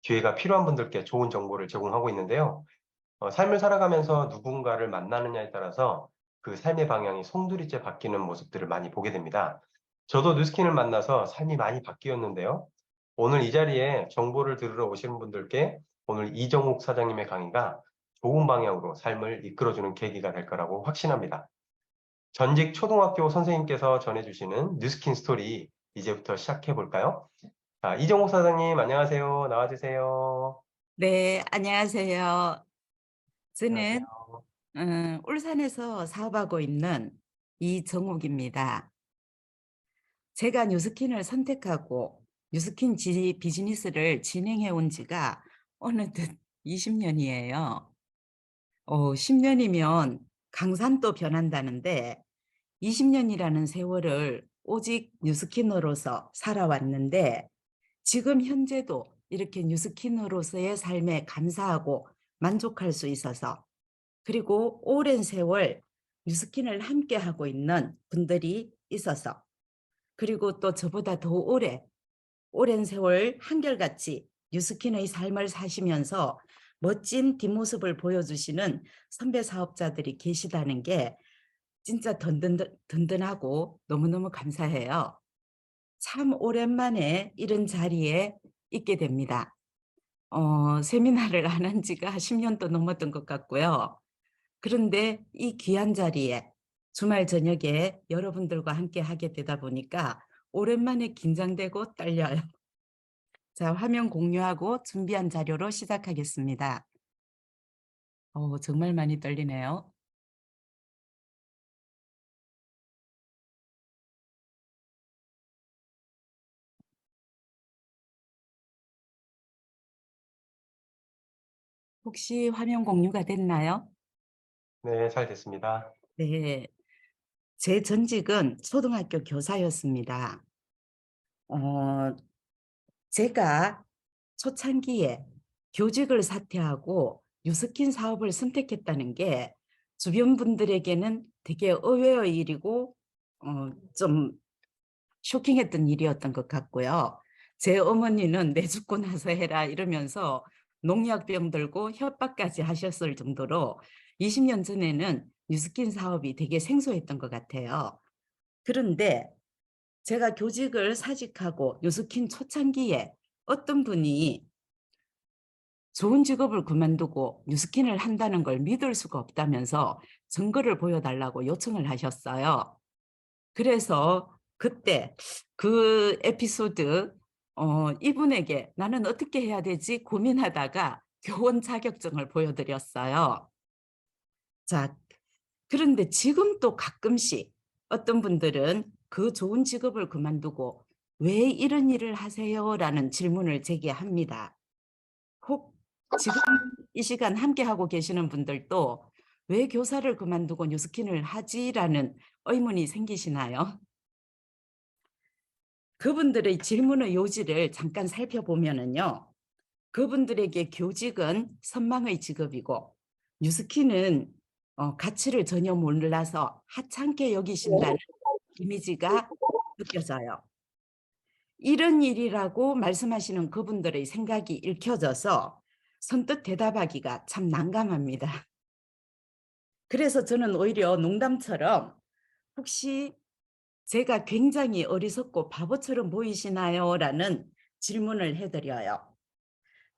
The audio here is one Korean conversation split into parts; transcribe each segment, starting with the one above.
기회가 필요한 분들께 좋은 정보를 제공하고 있는데요. 삶을 살아가면서 누군가를 만나느냐에 따라서 그 삶의 방향이 송두리째 바뀌는 모습들을 많이 보게 됩니다. 저도 뉴스킨을 만나서 삶이 많이 바뀌었는데요. 오늘 이 자리에 정보를 들으러 오시는 분들께 오늘 이정욱 사장님의 강의가 좋은 방향으로 삶을 이끌어주는 계기가 될 거라고 확신합니다. 전직 초등학교 선생님께서 전해주시는 뉴스킨 스토리 이제부터 시작해 볼까요? 자, 이정욱 사장님 안녕하세요. 나와주세요. 네, 안녕하세요. 안녕하세요. 저는 울산에서 사업하고 있는 이정욱입니다. 제가 뉴스킨을 선택하고 뉴스킨 비즈니스를 진행해 온 지가 어느덧 20년이에요. 10년이면 강산도 변한다는데 20년이라는 세월을 오직 뉴스킨으로서 살아왔는데 지금 현재도 이렇게 뉴스킨으로서의 삶에 감사하고 만족할 수 있어서, 그리고 오랜 세월 뉴스킨을 함께 하고 있는 분들이 있어서, 그리고 또 저보다 더 오랜 세월 한결같이 뉴스킨의 삶을 사시면서 멋진 뒷모습을 보여주시는 선배 사업자들이 계시다는 게 진짜 든든하고 너무너무 감사해요. 참 오랜만에 이런 자리에 있게 됩니다. 세미나를 안 한 지가 10년도 넘었던 것 같고요. 그런데 이 귀한 자리에 주말 저녁에 여러분들과 함께 하게 되다 보니까 오랜만에 긴장되고 떨려요. 자, 화면 공유하고 준비한 자료로 시작하겠습니다. 정말 많이 떨리네요. 혹시 화면 공유가 됐나요? 네, 잘 됐습니다. 네. 제 전직은 초등학교 교사였습니다. 어, 제가 초창기에 교직을 사퇴하고 뉴스킨 사업을 선택했다는 게 주변 분들에게는 되게 의외의 일이고 좀 쇼킹했던 일이었던 것 같고요. 제 어머니는 내 죽고 나서 해라 이러면서 농약병 들고 협박까지 하셨을 정도로 20년 전에는 뉴스킨 사업이 되게 생소했던 것 같아요. 그런데 제가 교직을 사직하고 뉴스킨 초창기에 어떤 분이 좋은 직업을 그만두고 뉴스킨을 한다는 걸 믿을 수가 없다면서 증거를 보여달라고 요청을 하셨어요. 그래서 그때 그 에피소드, 이분에게 나는 어떻게 해야 되지 고민하다가 교원 자격증을 보여드렸어요. 자, 그런데 지금 또 가끔씩 어떤 분들은 그 좋은 직업을 그만두고 왜 이런 일을 하세요라는 질문을 제기합니다. 혹 지금 이 시간 함께하고 계시는 분들도 왜 교사를 그만두고 뉴스킨을 하지라는 의문이 생기시나요? 그분들의 질문의 요지를 잠깐 살펴보면은요. 그분들에게 교직은 선망의 직업이고 뉴스킨은 가치를 전혀 몰라서 하찮게 여기신다는 이미지가 느껴져요. 이런 일이라고 말씀하시는 그분들의 생각이 읽혀져서 선뜻 대답하기가 참 난감합니다. 그래서 저는 오히려 농담처럼 혹시 제가 굉장히 어리석고 바보처럼 보이시나요? 라는 질문을 해드려요.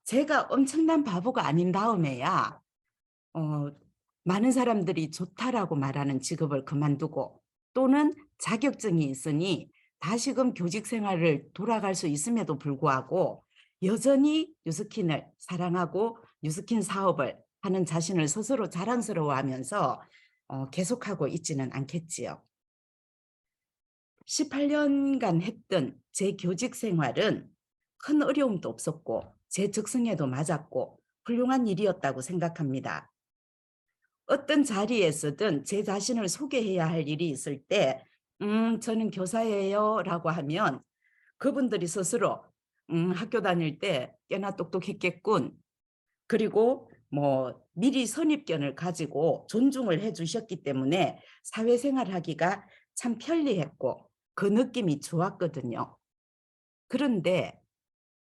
제가 엄청난 바보가 아닌 다음에야 어, 많은 사람들이 좋다라고 말하는 직업을 그만두고 또는 자격증이 있으니 다시금 교직 생활을 돌아갈 수 있음에도 불구하고 여전히 뉴스킨을 사랑하고 뉴스킨 사업을 하는 자신을 스스로 자랑스러워하면서 계속하고 있지는 않겠지요. 18년간 했던 제 교직 생활은 큰 어려움도 없었고 제 적성에도 맞았고 훌륭한 일이었다고 생각합니다. 어떤 자리에서든 제 자신을 소개해야 할 일이 있을 때 저는 교사예요 라고 하면 그분들이 스스로 학교 다닐 때 꽤나 똑똑했겠군. 그리고 뭐 미리 선입견을 가지고 존중을 해 주셨기 때문에 사회생활하기가 참 편리했고 그 느낌이 좋았거든요. 그런데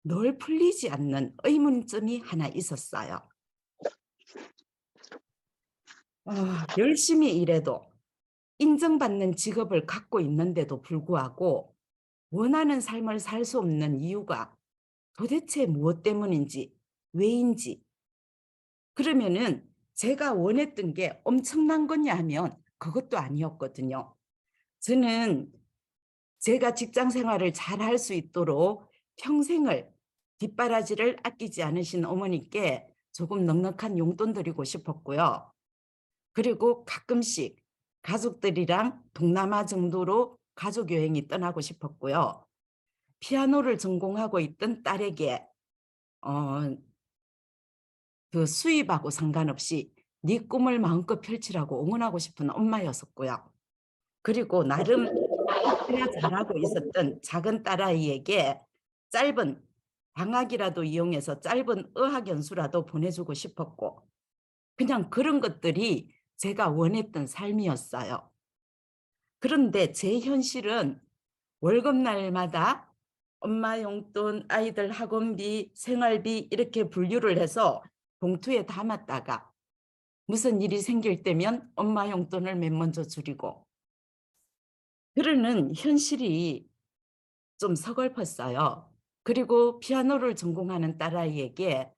늘 풀리지 않는 의문점이 하나 있었어요. 열심히 일해도 인정받는 직업을 갖고 있는데도 불구하고 원하는 삶을 살 수 없는 이유가 도대체 무엇 때문인지, 왜인지. 그러면은 제가 원했던 게 엄청난 거냐 하면 그것도 아니었거든요. 저는 제가 직장 생활을 잘 할 수 있도록 평생을 뒷바라지를 아끼지 않으신 어머니께 조금 넉넉한 용돈 드리고 싶었고요. 그리고 가끔씩 가족들이랑 동남아 정도로 가족 여행이 떠나고 싶었고요. 피아노를 전공하고 있던 딸에게 어, 그 수입하고 상관없이 네 꿈을 마음껏 펼치라고 응원하고 싶은 엄마였었고요. 그리고 나름 꽤나 잘하고 있었던 작은 딸아이에게 짧은 방학이라도 이용해서 짧은 어학 연수라도 보내주고 싶었고, 그냥 그런 것들이 제가 원했던 삶이었어요. 그런데 제 현실은 월급날마다 엄마 용돈, 아이들 학원비, 생활비 이렇게 분류를 해서 봉투에 담았다가 무슨 일이 생길 때면 엄마 용돈을 맨 먼저 줄이고, 그러는 현실이 좀 서글펐어요. 그리고 피아노를 전공하는 딸아이에게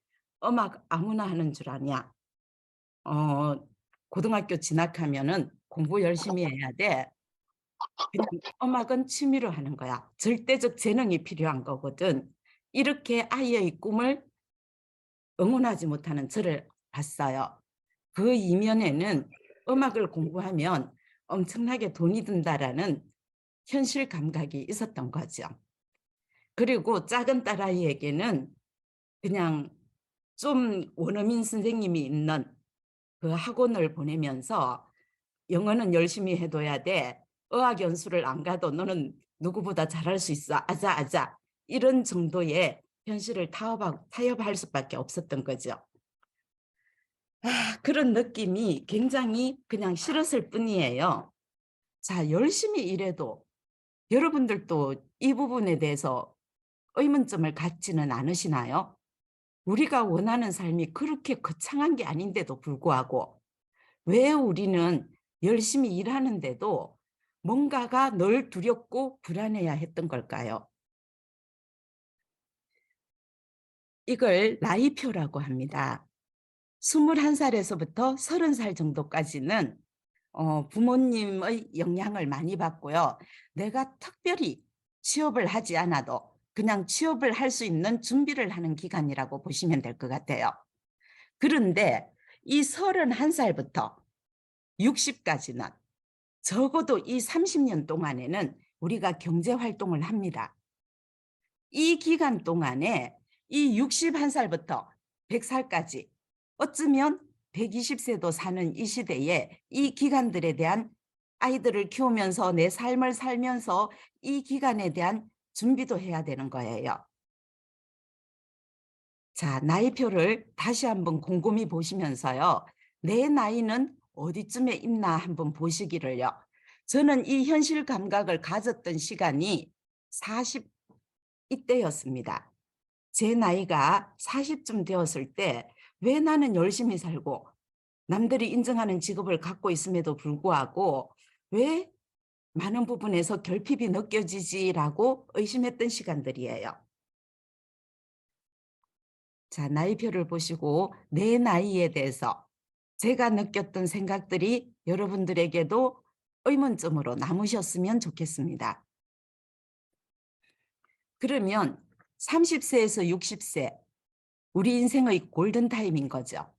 음악 아무나 하는 줄 아냐. 고등학교 진학하면은 공부 열심히 해야 돼. 그냥 음악은 취미로 하는 거야. 절대적 재능이 필요한 거거든. 이렇게 아이의 꿈을 응원하지 못하는 저를 봤어요. 그 이면에는 음악을 공부하면 엄청나게 돈이 든다라는 현실 감각이 있었던 거죠. 그리고 작은 딸아이에게는 그냥 좀 원어민 선생님이 있는 그 학원을 보내면서 영어는 열심히 해둬야 돼. 어학 연수를 안 가도 너는 누구보다 잘할 수 있어. 아자아자. 이런 정도의 현실을 타협할 수밖에 없었던 거죠. 그런 느낌이 굉장히 그냥 싫었을 뿐이에요. 자, 열심히 일해도 여러분들도 이 부분에 대해서 의문점을 갖지는 않으시나요? 우리가 원하는 삶이 그렇게 거창한 게 아닌데도 불구하고 왜 우리는 열심히 일하는데도 뭔가가 늘 두렵고 불안해야 했던 걸까요? 이걸 나이표라고 합니다. 21살에서부터 30살 정도까지는 부모님의 영향을 많이 받고요. 내가 특별히 취업을 하지 않아도 그냥 취업을 할 수 있는 준비를 하는 기간이라고 보시면 될 것 같아요. 그런데 이 31살부터 60까지는 적어도 이 30년 동안에는 우리가 경제 활동을 합니다. 이 기간 동안에 이 61살부터 100살까지 어쩌면 120세도 사는 이 시대에 이 기간들에 대한 아이들을 키우면서 내 삶을 살면서 이 기간에 대한 준비도 해야 되는 거예요. 자, 나이표를 다시 한번 곰곰이 보시면서요. 내 나이는 어디쯤에 있나 한번 보시기를요. 저는 이 현실 감각을 가졌던 시간이 40 이때였습니다. 제 나이가 40쯤 되었을 때 왜 나는 열심히 살고 남들이 인정하는 직업을 갖고 있음에도 불구하고 왜 많은 부분에서 결핍이 느껴지지라고 의심했던 시간들이에요. 자, 나이표를 보시고 내 나이에 대해서 제가 느꼈던 생각들이 여러분들에게도 의문점으로 남으셨으면 좋겠습니다. 그러면 30세에서 60세, 우리 인생의 골든타임인 거죠.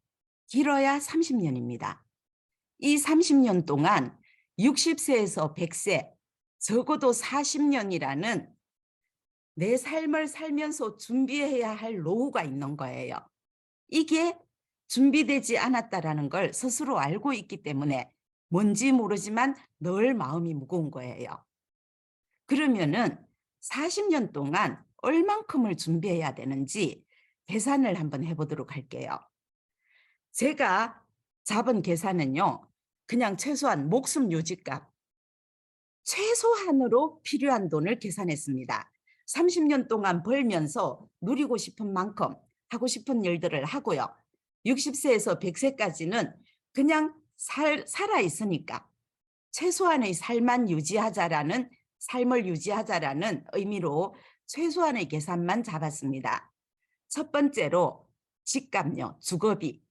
길어야 30년입니다. 이 30년 동안 60세에서 100세, 적어도 40년이라는 내 삶을 살면서 준비해야 할 노후가 있는 거예요. 이게 준비되지 않았다라는 걸 스스로 알고 있기 때문에 뭔지 모르지만 늘 마음이 무거운 거예요. 그러면은 40년 동안 얼만큼을 준비해야 되는지 계산을 한번 해보도록 할게요. 제가 잡은 계산은요. 그냥 최소한 목숨 유지값, 최소한으로 필요한 돈을 계산했습니다. 30년 동안 벌면서 누리고 싶은 만큼 하고 싶은 일들을 하고요. 60세에서 100세까지는 그냥 살아 있으니까 최소한의 삶을 유지하자라는 의미로 최소한의 계산만 잡았습니다. 첫 번째로 집값요, 주거비.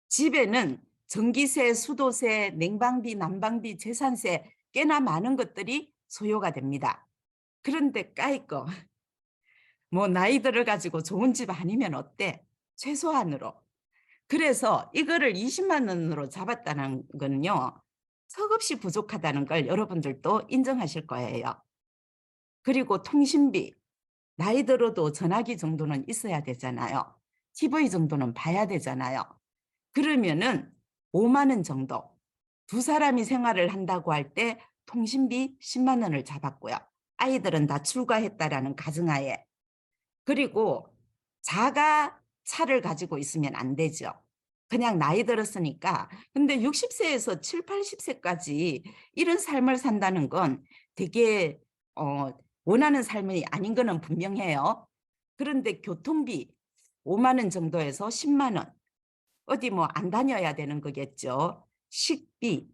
집에는 전기세, 수도세, 냉방비, 난방비, 재산세 꽤나 많은 것들이 소요가 됩니다. 그런데 까이거 뭐 나이 들어가지고 좋은 집 아니면 어때? 최소한으로. 그래서 이거를 20만 원으로 잡았다는 건요. 턱없이 부족하다는 걸 여러분들도 인정하실 거예요. 그리고 통신비. 나이 들어도 전화기 정도는 있어야 되잖아요. TV 정도는 봐야 되잖아요. 그러면은 5만 원 정도. 두 사람이 생활을 한다고 할 때 통신비 10만 원을 잡았고요. 아이들은 다 출가했다라는 가정하에. 그리고 자가 차를 가지고 있으면 안 되죠. 그냥 나이 들었으니까. 근데 60세에서 7, 80세까지 이런 삶을 산다는 건 되게 원하는 삶이 아닌 거는 분명해요. 그런데 교통비 5만 원 정도에서 10만 원. 어디 뭐 안 다녀야 되는 거겠죠. 식비.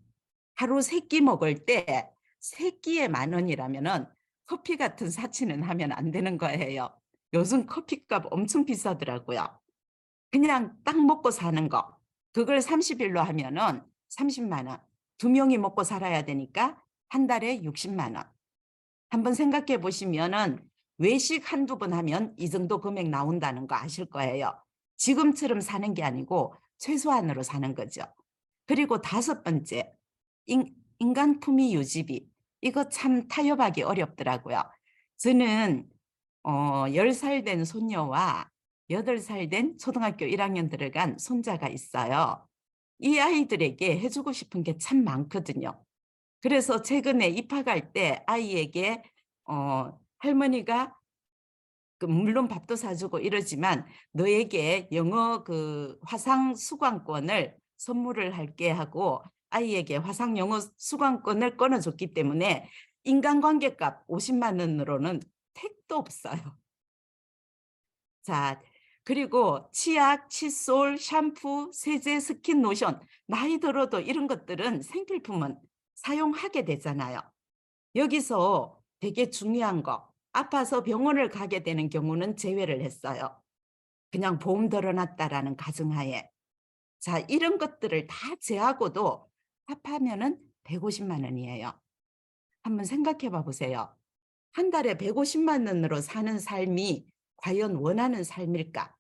하루 3끼 먹을 때 3끼에 10,000원이라면은 커피 같은 사치는 하면 안 되는 거예요. 요즘 커피값 엄청 비싸더라고요. 그냥 딱 먹고 사는 거. 그걸 30일로 하면은 30만 원. 2명이 먹고 살아야 되니까 한 달에 60만 원. 한번 생각해 보시면은 외식 한두 번 하면 이 정도 금액 나온다는 거 아실 거예요. 지금처럼 사는 게 아니고 최소한으로 사는 거죠. 그리고 5번째, 인간 품위 유지비. 이거 참 타협하기 어렵더라고요. 저는 10살 된 손녀와 8살 된 초등학교 1학년 들어간 손자가 있어요. 이 아이들에게 해주고 싶은 게 참 많거든요. 그래서 최근에 입학할 때 아이에게 할머니가 물론 밥도 사주고 이러지만 너에게 영어 그 화상 수강권을 선물을 할게 하고 아이에게 화상 영어 수강권을 끊어줬기 때문에 인간관계값 50만 원으로는 택도 없어요. 자, 그리고 치약, 칫솔, 샴푸, 세제, 스킨, 로션 나이 들어도 이런 것들은 생필품은 사용하게 되잖아요. 여기서 되게 중요한 거 아파서 병원을 가게 되는 경우는 제외를 했어요. 그냥 보험 들어놨다라는 가정하에. 자, 이런 것들을 다 제하고도 합하면은 150만 원이에요. 한번 생각해 봐 보세요. 한 달에 150만 원으로 사는 삶이 과연 원하는 삶일까?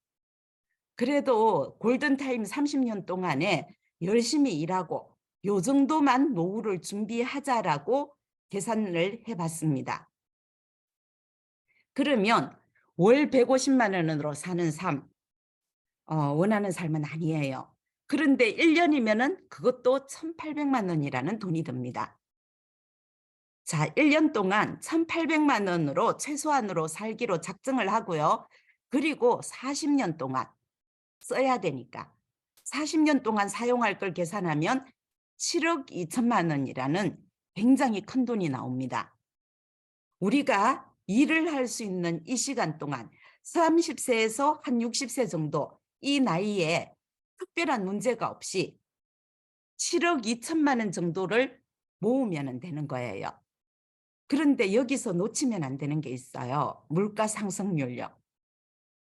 그래도 골든타임 30년 동안에 열심히 일하고 요 정도만 노후를 준비하자라고 계산을 해봤습니다. 그러면 월 150만 원으로 사는 삶, 원하는 삶은 아니에요. 그런데 1년이면은 그것도 1,800만 원이라는 돈이 듭니다. 자, 1년 동안 1,800만 원으로 최소한으로 살기로 작정을 하고요. 그리고 40년 동안 써야 되니까 40년 동안 사용할 걸 계산하면 7억 2천만 원이라는 굉장히 큰 돈이 나옵니다. 우리가 일을 할 수 있는 이 시간 동안 30세에서 한 60세 정도 이 나이에 특별한 문제가 없이 7억 2천만 원 정도를 모으면 되는 거예요. 그런데 여기서 놓치면 안 되는 게 있어요. 물가 상승률요.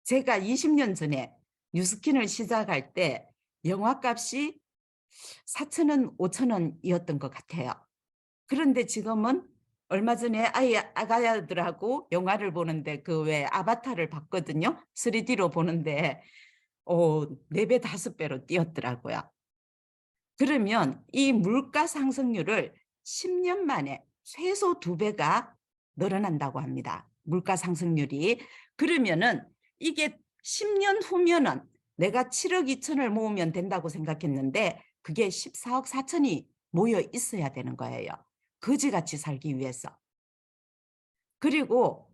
제가 20년 전에 뉴스킨을 시작할 때 영화값이 4,000원, 5,000원이었던 것 같아요. 그런데 지금은 얼마 전에 아가야들하고 영화를 보는데 그 왜 아바타를 봤거든요. 3D로 보는데 4배, 5배로 뛰었더라고요. 그러면 이 물가 상승률을 10년 만에 최소 2배가 늘어난다고 합니다. 물가 상승률이. 그러면은 이게 10년 후면은 내가 7억 2천을 모으면 된다고 생각했는데 그게 14억 4천이 모여 있어야 되는 거예요. 거지같이 살기 위해서. 그리고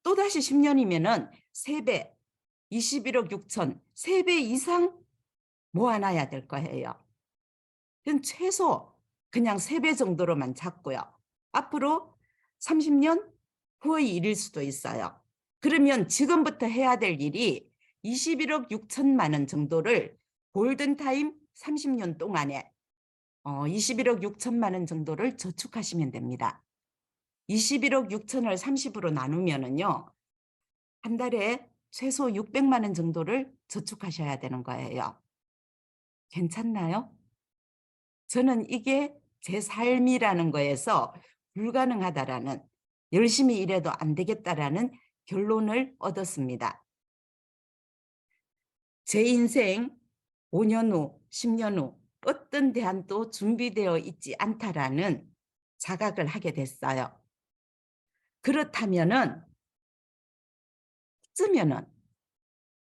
또다시 10년이면은 3배, 21억 6천, 3배 이상 모아놔야 될 거예요. 그건 최소 그냥 3배 정도로만 잡고요. 앞으로 30년 후의 일일 수도 있어요. 그러면 지금부터 해야 될 일이 21억 6천만 원 정도를 골든타임 30년 동안에 21억 6천만 원 정도를 저축하시면 됩니다. 21억 6천을 30으로 나누면은요, 한 달에 최소 600만 원 정도를 저축하셔야 되는 거예요. 괜찮나요? 저는 이게 제 삶이라는 거에서 불가능하다라는, 열심히 일해도 안 되겠다라는 결론을 얻었습니다. 제 인생 5년 후, 10년 후 어떤 대안도 준비되어 있지 않다라는 자각을 하게 됐어요. 그렇다면은 어쩌면은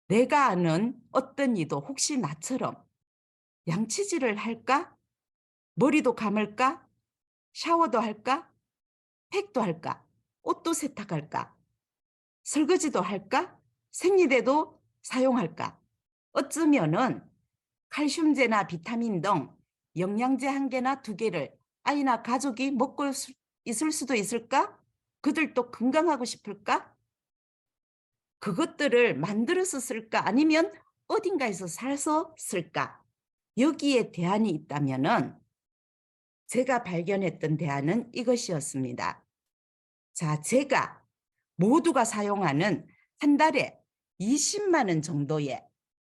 내가 아는 어떤 이도 혹시 나처럼 양치질을 할까? 머리도 감을까? 샤워도 할까? 팩도 할까? 옷도 세탁할까? 설거지도 할까? 생리대도 사용할까? 어쩌면은 칼슘제나 비타민 등 영양제 1개나 2개를 아이나 가족이 먹고 있을 수도 있을까? 그들도 건강하고 싶을까? 그것들을 만들어서 쓸까? 아니면 어딘가에서 사서 쓸까? 여기에 대안이 있다면은 제가 발견했던 대안은 이것이었습니다. 자, 제가 모두가 사용하는 한 달에 20만 원 정도의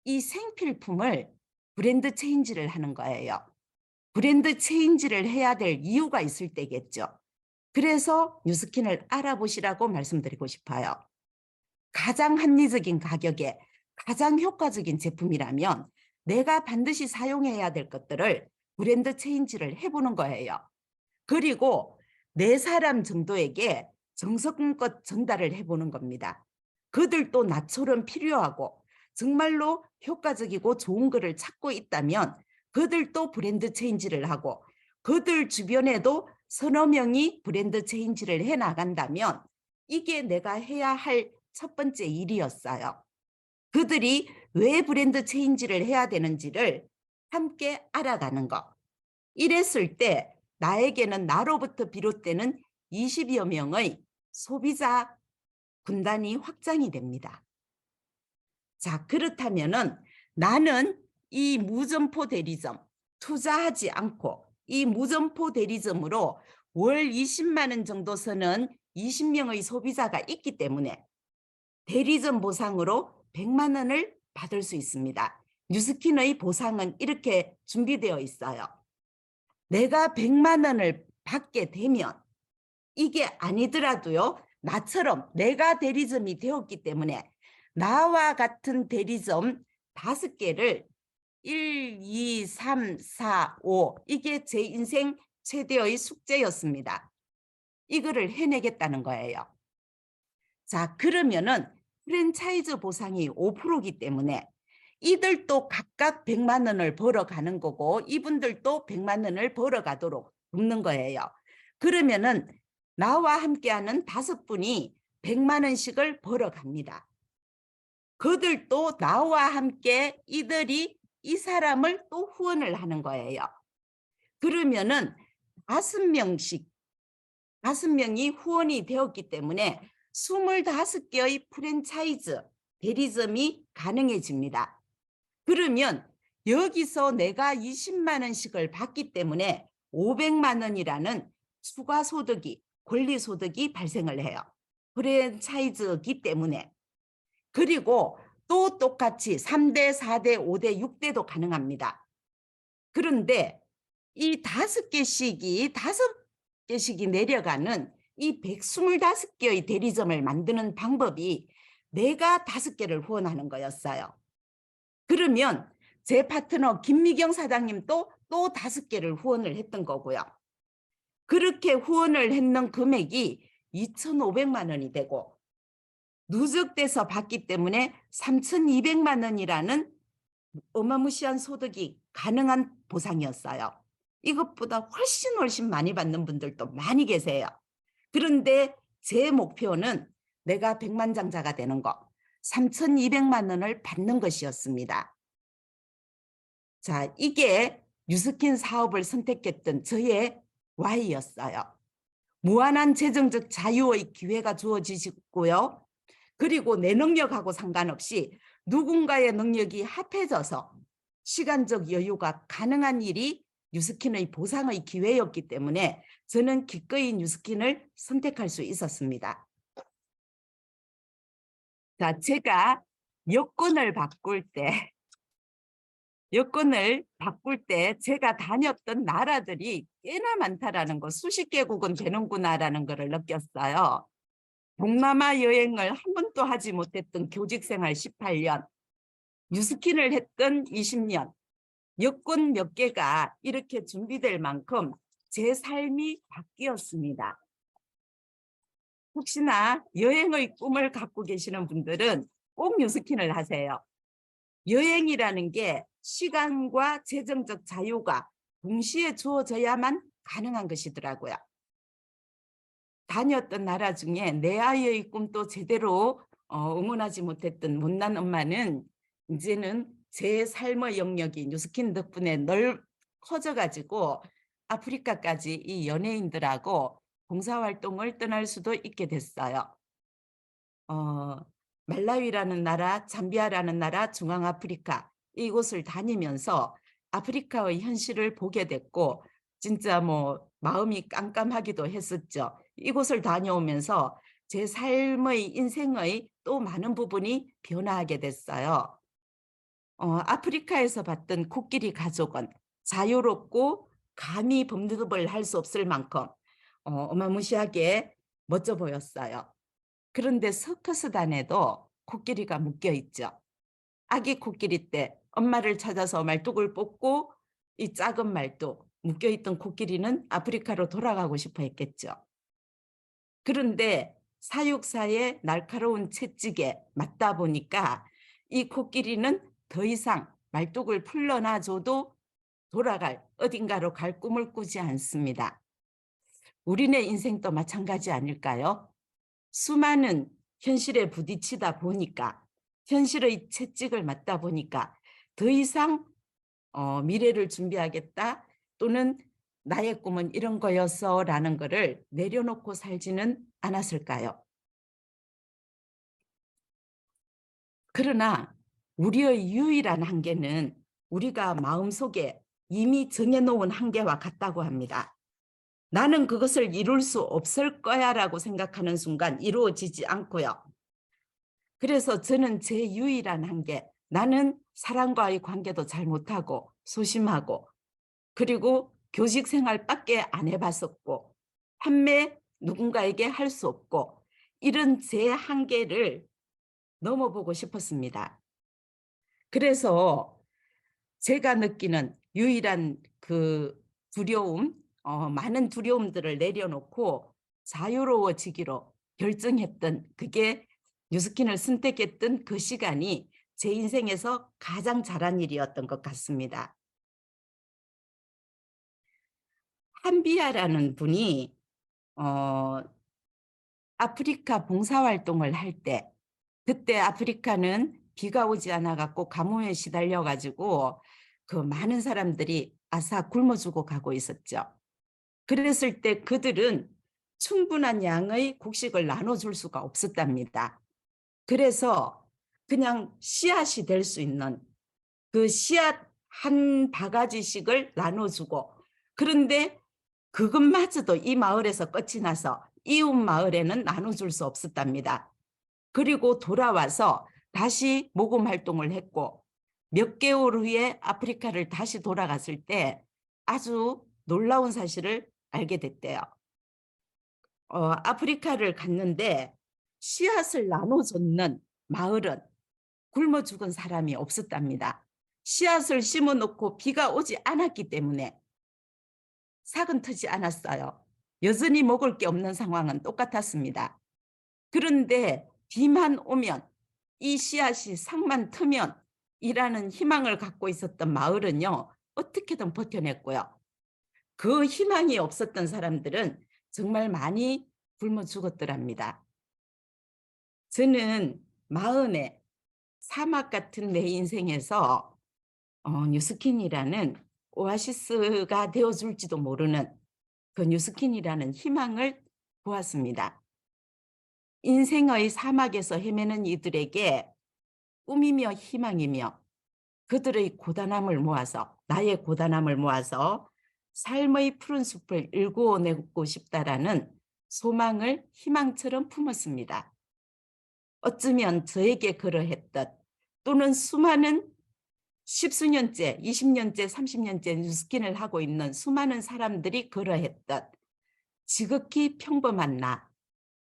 이 생필품을 브랜드 체인지를 하는 거예요. 브랜드 체인지를 해야 될 이유가 있을 때겠죠. 그래서 뉴스킨을 알아보시라고 말씀드리고 싶어요. 가장 합리적인 가격에 가장 효과적인 제품이라면 내가 반드시 사용해야 될 것들을 브랜드 체인지를 해보는 거예요. 그리고 4사람 정도에게 정성껏 전달을 해보는 겁니다. 그들도 나처럼 필요하고 정말로 효과적이고 좋은 거를 찾고 있다면 그들도 브랜드 체인지를 하고 그들 주변에도 서너 명이 브랜드 체인지를 해 나간다면 이게 내가 해야 할 첫 번째 일이었어요. 그들이 왜 브랜드 체인지를 해야 되는지를 함께 알아가는 것. 이랬을 때 나에게는 나로부터 비롯되는 20여 명의 소비자 군단이 확장이 됩니다. 자, 그렇다면은 나는 이 무점포 대리점 투자하지 않고 이 무점포 대리점으로 월 20만 원 정도 쓰는 20명의 소비자가 있기 때문에 대리점 보상으로 100만 원을 받을 수 있습니다. 뉴스킨의 보상은 이렇게 준비되어 있어요. 내가 100만 원을 받게 되면 이게 아니더라도요. 나처럼 내가 대리점이 되었기 때문에 나와 같은 대리점 5개를 1, 2, 3, 4, 5 이게 제 인생 최대의 숙제였습니다. 이거를 해내겠다는 거예요. 자, 그러면은 프랜차이즈 보상이 5%이기 때문에 이들도 각각 100만 원을 벌어가는 거고 이분들도 100만 원을 벌어가도록 돕는 거예요. 그러면은 나와 함께하는 5분이 100만 원씩을 벌어갑니다. 그들도 나와 함께 이들이 이 사람을 또 후원을 하는 거예요. 그러면은 5명씩 5명이 후원이 되었기 때문에 25개의 프랜차이즈 대리점이 가능해집니다. 그러면 여기서 내가 20만 원씩을 받기 때문에 500만 원이라는 추가 소득이, 권리 소득이 발생을 해요. 프랜차이즈이기 때문에. 그리고 또 똑같이 3대, 4대, 5대, 6대도 가능합니다. 그런데 이 5개씩이 내려가는 이 125개의 대리점을 만드는 방법이 내가 5개를 후원하는 거였어요. 그러면 제 파트너 김미경 사장님도 또 5개를 후원을 했던 거고요. 그렇게 후원을 했는 금액이 2,500만 원이 되고 누적돼서 받기 때문에 3,200만 원이라는 어마무시한 소득이 가능한 보상이었어요. 이것보다 훨씬 많이 받는 분들도 많이 계세요. 그런데 제 목표는 내가 백만장자가 되는 거, 3,200만 원을 받는 것이었습니다. 자, 이게 뉴스킨 사업을 선택했던 저의 Y였어요. 무한한 재정적 자유의 기회가 주어지고요. 그리고 내 능력하고 상관없이 누군가의 능력이 합해져서 시간적 여유가 가능한 일이 뉴스킨의 보상의 기회였기 때문에 저는 기꺼이 뉴스킨을 선택할 수 있었습니다. 자, 제가 여권을 바꿀 때 제가 다녔던 나라들이 꽤나 많다라는 거, 수십 개국은 되는구나라는 것을 느꼈어요. 동남아 여행을 한 번도 하지 못했던 교직생활 18년, 뉴스킨을 했던 20년, 여권 몇 개가 이렇게 준비될 만큼 제 삶이 바뀌었습니다. 혹시나 여행의 꿈을 갖고 계시는 분들은 꼭 뉴스킨을 하세요. 여행이라는 게 시간과 재정적 자유가 동시에 주어져야만 가능한 것이더라고요. 다녔던 나라 중에 내 아이의 꿈도 제대로 응원하지 못했던 못난 엄마는 이제는 제 삶의 영역이 뉴스킨 덕분에 커져가지고 아프리카까지 이 연예인들하고 봉사활동을 떠날 수도 있게 됐어요. 말라위라는 나라, 잠비아라는 나라, 중앙아프리카 이곳을 다니면서 아프리카의 현실을 보게 됐고 진짜 뭐 마음이 깜깜하기도 했었죠. 이곳을 다녀오면서 제 삶의 인생의 또 많은 부분이 변화하게 됐어요. 아프리카에서 봤던 코끼리 가족은 자유롭고 감히 범접을 할 수 없을 만큼 어마무시하게 멋져 보였어요. 그런데 서커스단에도 코끼리가 묶여 있죠. 아기 코끼리 때 엄마를 찾아서 말뚝을 뽑고 이 작은 말뚝 묶여있던 코끼리는 아프리카로 돌아가고 싶어 했겠죠. 그런데 사육사의 날카로운 채찍에 맞다 보니까 이 코끼리는 더 이상 말뚝을 풀러놔줘도 돌아갈 어딘가로 갈 꿈을 꾸지 않습니다. 우리네 인생도 마찬가지 아닐까요? 수많은 현실에 부딪히다 보니까 현실의 채찍을 맞다 보니까 더 이상 미래를 준비하겠다 또는 나의 꿈은 이런 거였어 라는 거를 내려놓고 살지는 않았을까요? 그러나 우리의 유일한 한계는 우리가 마음속에 이미 정해놓은 한계와 같다고 합니다. 나는 그것을 이룰 수 없을 거야 라고 생각하는 순간 이루어지지 않고요. 그래서 저는 제 유일한 한계, 나는 사람과의 관계도 잘 못하고 소심하고 그리고 교직 생활밖에 안 해봤었고 판매 누군가에게 할 수 없고 이런 제 한계를 넘어보고 싶었습니다. 그래서 제가 느끼는 유일한 그 두려움, 많은 두려움들을 내려놓고 자유로워지기로 결정했던 그게 뉴스킨을 선택했던 그 시간이 제 인생에서 가장 잘한 일이었던 것 같습니다. 한비아라는 분이 아프리카 봉사활동을 할 때 그때 아프리카는 비가 오지 않아 갖고 가뭄에 시달려 가지고 그 많은 사람들이 아사 굶어 죽어 가고 있었죠. 그랬을 때 그들은 충분한 양의 곡식을 나눠줄 수가 없었답니다. 그래서 그냥 씨앗이 될 수 있는 그 씨앗 한 바가지씩을 나눠주고 그런데 그것마저도 이 마을에서 끝이 나서 이웃 마을에는 나눠줄 수 없었답니다. 그리고 돌아와서 다시 모금 활동을 했고 몇 개월 후에 아프리카를 다시 돌아갔을 때 아주 놀라운 사실을 알게 됐대요. 아프리카를 갔는데 씨앗을 나눠줬는 마을은 굶어 죽은 사람이 없었답니다. 씨앗을 심어 놓고 비가 오지 않았기 때문에 삭은 트지 않았어요. 여전히 먹을 게 없는 상황은 똑같았습니다. 그런데 비만 오면 이 씨앗이 삭만 트면 이라는 희망을 갖고 있었던 마을은요. 어떻게든 버텨냈고요. 그 희망이 없었던 사람들은 정말 많이 굶어 죽었더랍니다. 저는 마흔에 사막 같은 내 인생에서 뉴스킨이라는 오아시스가 되어줄지도 모르는 그 뉴스킨이라는 희망을 보았습니다. 인생의 사막에서 헤매는 이들에게 꿈이며 희망이며 그들의 고단함을 모아서 나의 고단함을 모아서 삶의 푸른 숲을 일구어내고 싶다라는 소망을 희망처럼 품었습니다. 어쩌면 저에게 그러했듯 또는 수많은 10수년째, 20년째, 30년째 뉴스킨을 하고 있는 수많은 사람들이 그러했듯 지극히 평범한 나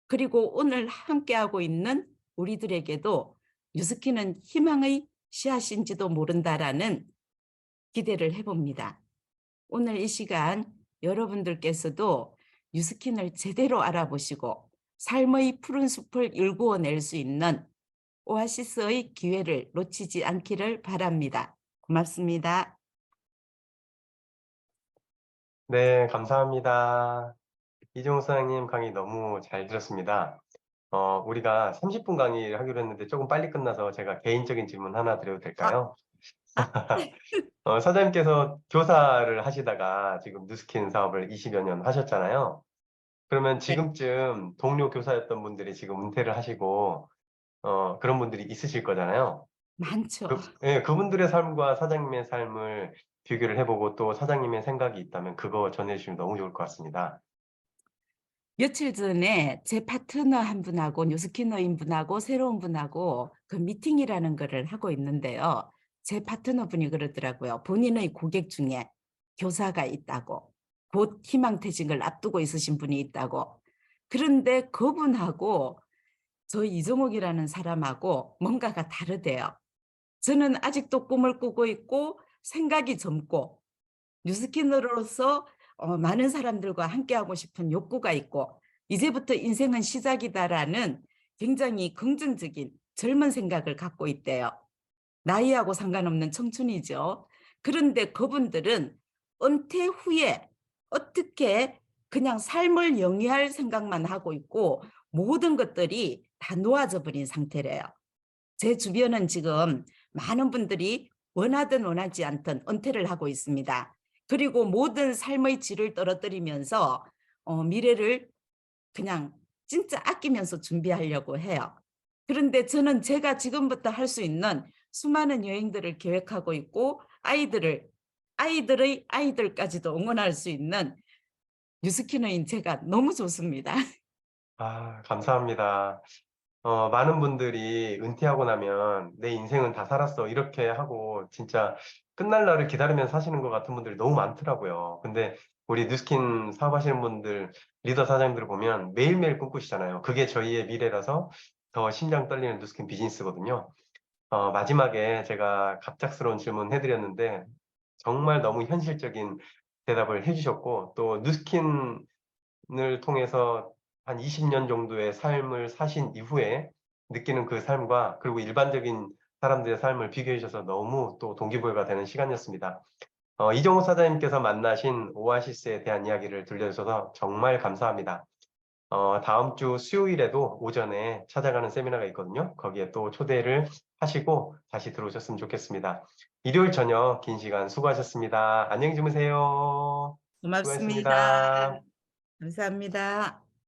그리고 오늘 함께하고 있는 우리들에게도 뉴스킨은 희망의 씨앗인지도 모른다라는 기대를 해봅니다. 오늘 이 시간 여러분들께서도 뉴스킨을 제대로 알아보시고 삶의 푸른 숲을 일구어낼 수 있는 오아시스의 기회를 놓치지 않기를 바랍니다. 고맙습니다. 네, 감사합니다. 이종우 사장님 강의 너무 잘 들었습니다. 우리가 30분 강의를 하기로 했는데 조금 빨리 끝나서 제가 개인적인 질문 하나 드려도 아, 될까요? 아, 사장님께서 교사를 하시다가 지금 뉴스킨 사업을 20여 년 하셨잖아요. 그러면 네, 지금쯤 동료 교사였던 분들이 지금 은퇴를 하시고, 그런 분들이 있으실 거잖아요. 많죠. 예, 그분들의 삶과 사장님의 삶을 비교를 해보고 또 사장님의 생각이 있다면 그거 전해주시면 너무 좋을 것 같습니다. 며칠 전에 제 파트너 한 분하고 뉴스키너인 분하고 새로운 분하고 그 미팅이라는 거를 하고 있는데요. 제 파트너 분이 그러더라고요. 본인의 고객 중에 교사가 있다고 곧 희망퇴직을 앞두고 있으신 분이 있다고. 그런데 그분하고 저 이정옥이라는 사람하고 뭔가가 다르대요. 저는 아직도 꿈을 꾸고 있고 생각이 젊고 뉴스키너로서 많은 사람들과 함께하고 싶은 욕구가 있고 이제부터 인생은 시작이다라는 굉장히 긍정적인 젊은 생각을 갖고 있대요. 나이하고 상관없는 청춘이죠. 그런데 그분들은 은퇴 후에 어떻게 그냥 삶을 영위할 생각만 하고 있고 모든 것들이 다 놓아져 버린 상태래요. 제 주변은 지금 많은 분들이 원하든 원하지 않든 은퇴를 하고 있습니다. 그리고 모든 삶의 질을 떨어뜨리면서 미래를 그냥 진짜 아끼면서 준비하려고 해요. 그런데 저는 제가 지금부터 할 수 있는 수많은 여행들을 계획하고 있고 아이들의 아이들까지도 응원할 수 있는 뉴스키너인 제가 너무 좋습니다. 아, 감사합니다. 많은 분들이 은퇴하고 나면 내 인생은 다 살았어. 이렇게 하고 진짜 끝날 날을 기다리면서 사시는 것 같은 분들이 너무 많더라고요. 근데 우리 뉴스킨 사업하시는 분들, 리더 사장님들 보면 매일매일 꿈꾸시잖아요. 그게 저희의 미래라서 더 심장 떨리는 뉴스킨 비즈니스거든요. 마지막에 제가 갑작스러운 질문 해드렸는데 정말 너무 현실적인 대답을 해주셨고 또 뉴스킨을 통해서 한 20년 정도의 삶을 사신 이후에 느끼는 그 삶과 그리고 일반적인 사람들의 삶을 비교해 주셔서 너무 또 동기부여가 되는 시간이었습니다. 이종호 사장님께서 만나신 오아시스에 대한 이야기를 들려주셔서 정말 감사합니다. 다음 주 수요일에도 오전에 찾아가는 세미나가 있거든요. 거기에 또 초대를 하시고 다시 들어오셨으면 좋겠습니다. 일요일 저녁 긴 시간 수고하셨습니다. 안녕히 주무세요. 고맙습니다. 수고하셨습니다. 감사합니다.